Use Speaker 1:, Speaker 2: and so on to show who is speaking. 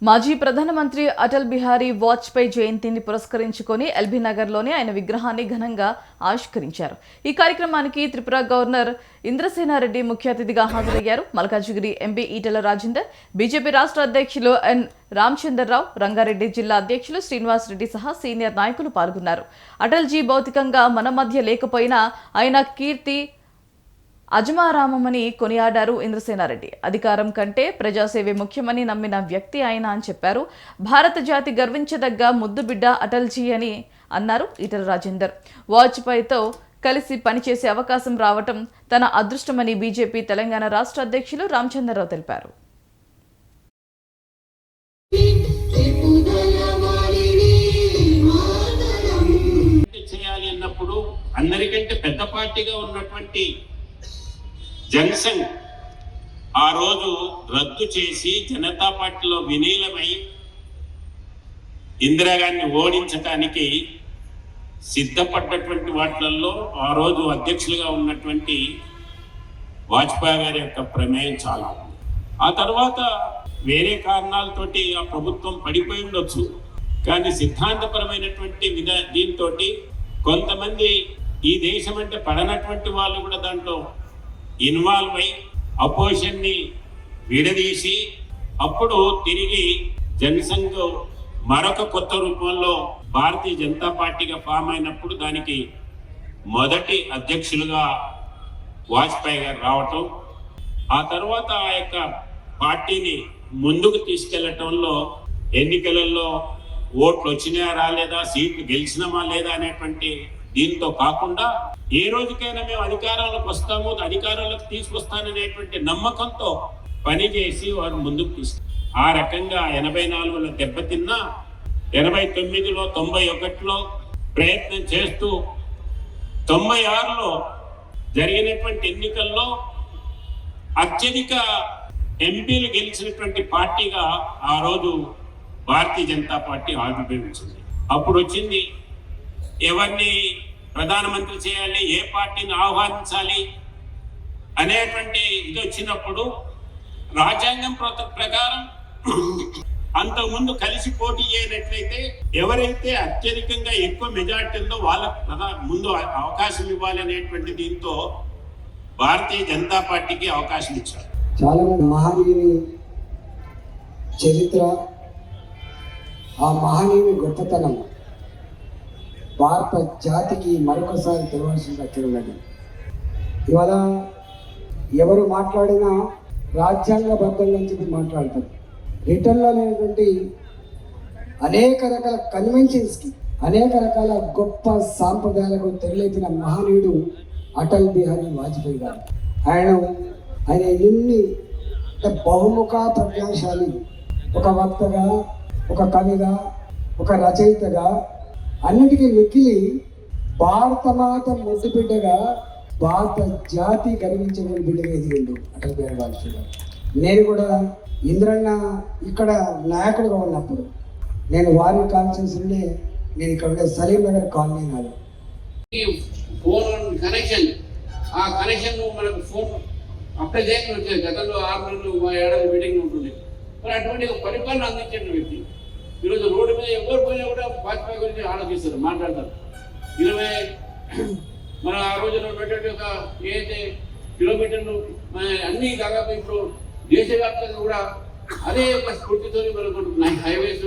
Speaker 1: మాజీ ప్రధానమంత్రి అటల్ బిహారీ వాజ్పేయి జయంతిని పురస్కరించుకొని ఎల్బీ నగర్లోని ఆయన విగ్రహాన్ని ఘనంగా ఆవిష్కరించారు. ఈ కార్యక్రమానికి త్రిపుర గవర్నర్ ఇంద్రసేనారెడ్డి ముఖ్య అతిథిగా హాజరయ్యారు. మల్కాజ్గిరి ఎంపీ ఈటెల రాజేందర్, బీజేపీ రాష్ట్ర అధ్యక్షులు ఎన్ రామచంద్రరావు, రంగారెడ్డి జిల్లా అధ్యక్షులు శ్రీనివాస్ రెడ్డి సహా సీనియర్ నాయకులు పాల్గొన్నారు. అటల్జీ భౌతికంగా మన మధ్య లేకపోయినా ఆయన కీర్తి అజమారామని కొనియాడారు ఇంద్రసేనారెడ్డి. అధికారం కంటే ప్రజాసేవే ముఖ్యమని నమ్మిన వ్యక్తి ఆయన అని చెప్పారు. భారత జాతి గర్వించదగ్గ ముద్దుబిడ్డ అటల్జీ అని అన్నారు ఈటెల రాజేందర్. వాజ్పేయితో కలిసి పనిచేసే అవకాశం రావటం తన అదృష్టమని బీజేపీ తెలంగాణ రాష్ట్ర అధ్యక్షులు రామచంద్రరావు తెలిపారు.
Speaker 2: చేయాలి అన్నప్పుడు అందరికంటే పెద్ద పార్టీగా ఉన్నటువంటి జనసంఘ్ ఆ రోజు రద్దు చేసి జనతా పార్టీలో విలీనమై ఇందిరాగాంధీ ఓడించడానికి సిద్ధపడ్డటువంటి వాటిల్లో ఆ రోజు అధ్యక్షులుగా ఉన్నటువంటి వాజ్పేయి గారి యొక్క ప్రమేయం చాలా. ఆ తర్వాత వేరే కారణాలతోటి ఆ ప్రభుత్వం పడిపోయి ఉండొచ్చు, కానీ సిద్ధాంతపరమైనటువంటి దీంతో కొంతమంది ఈ దేశం అంటే పడనటువంటి వాళ్ళు కూడా దాంట్లో ఇన్వాల్వ్ అయి అపోజిషన్ని విడదీసి అప్పుడు తిరిగి జనసంఘ్ మరొక కొత్త రూపంలో భారతీయ జనతా పార్టీగా ఫామ్ అయినప్పుడు దానికి మొదటి అధ్యక్షులుగా వాజ్పేయి గారు రావటం, ఆ తర్వాత ఆ యొక్క పార్టీని ముందుకు తీసుకెళ్లటంలో ఎన్నికలలో ఓట్లు వచ్చినాయా రాలేదా, సీట్లు గెలిచినామా లేదా అనేటువంటి దీంతో కాకుండా ఏ రోజుకైనా మేము అధికారంలోకి వస్తాము, అధికారంలోకి తీసుకొస్తాననేటువంటి నమ్మకంతో పనిచేసి వారు ముందుకు తీసుకు ఆ రకంగా 84లో దెబ్బతిన్నా 89లో 91లో ప్రయత్నం చేస్తూ 96లో జరిగినటువంటి ఎన్నికల్లో అత్యధిక ఎంపీలు గెలిచినటువంటి పార్టీగా ఆ రోజు భారతీయ జనతా పార్టీ ఆవిర్భవించింది. అప్పుడు వచ్చింది ఎవరిని ప్రధానమంత్రి చేయాలి, ఏ పార్టీని ఆహ్వానించాలి అనేటువంటి ఇది వచ్చినప్పుడు రాజ్యాంగం ప్రకారం అంతకుముందు కలిసి పోటీ చేయనట్లయితే ఎవరైతే అత్యధికంగా ఎక్కువ మెజార్టీలో వాళ్ళ ముందు అవకాశం ఇవ్వాలి అనేటువంటి దీంతో భారతీయ జనతా పార్టీకి అవకాశం ఇచ్చారు.
Speaker 3: చాలా మంది మహనీయుని చరిత్ర, ఆ మహనీయుని గొప్పతనం భారత జాతికి మరొకసారి తెలవాల్సిన ఉన్నది. ఇవాళ ఎవరు మాట్లాడినా రాజ్యాంగబద్ధంగా చెప్పి మాట్లాడతారు. రిటర్న్లో లేనటువంటి అనేక రకాల కన్వెన్షన్స్కి, అనేక రకాల గొప్ప సాంప్రదాయాలకు తెరలేపిన మహనీయుడు అటల్ బిహారీ వాజ్పేయి గారు. ఆయన ఎన్ని బహుముఖ ప్రజ్ఞాశాలి, ఒక వక్తగా, ఒక కవిగా, ఒక రచయితగా, అన్నిటికీ మిక్కిలి భారత మాత ముద్దు బిడ్డగా, భారత జాతి గర్వించే బిడ్డగా ఎదిగిండు అటల్ బిహారీ వాజ్పేయి గారు. నేను కూడా ఇంద్రన్న ఇక్కడ నాయకుడుగా ఉన్నప్పుడు నేను వారి కాన్స్టిట్యూన్సీలోనే నేను ఇక్కడ ఉండే సలీం నగర్ కాలనీ నాడు
Speaker 4: ఫోన్ కనెక్షన్, ఆ కనెక్షన్ మనకు ఫోన్ అప్లై చేయకుండా వచ్చేది. గతంలో 6 నెలలు 7 ఏడాది మీటింగ్ ఉంటుంది. మరి అటువంటి ఒక పరిపాలన అందించిన వ్యక్తి ఈరోజు రోడ్డు మీద ఎవరు పోయినా కూడా వాజ్పేయి గురించి ఆలోచిస్తారు, మాట్లాడతారు. 20 మన ఆ రోజుల్లో పెట్టే ఒక ఏదైతే కిలోమీటర్లు అన్ని దాదాపు ఇప్పుడు దేశవ్యాప్తంగా కూడా అదే ఒక స్ఫూర్తితో మనకు హైవేస్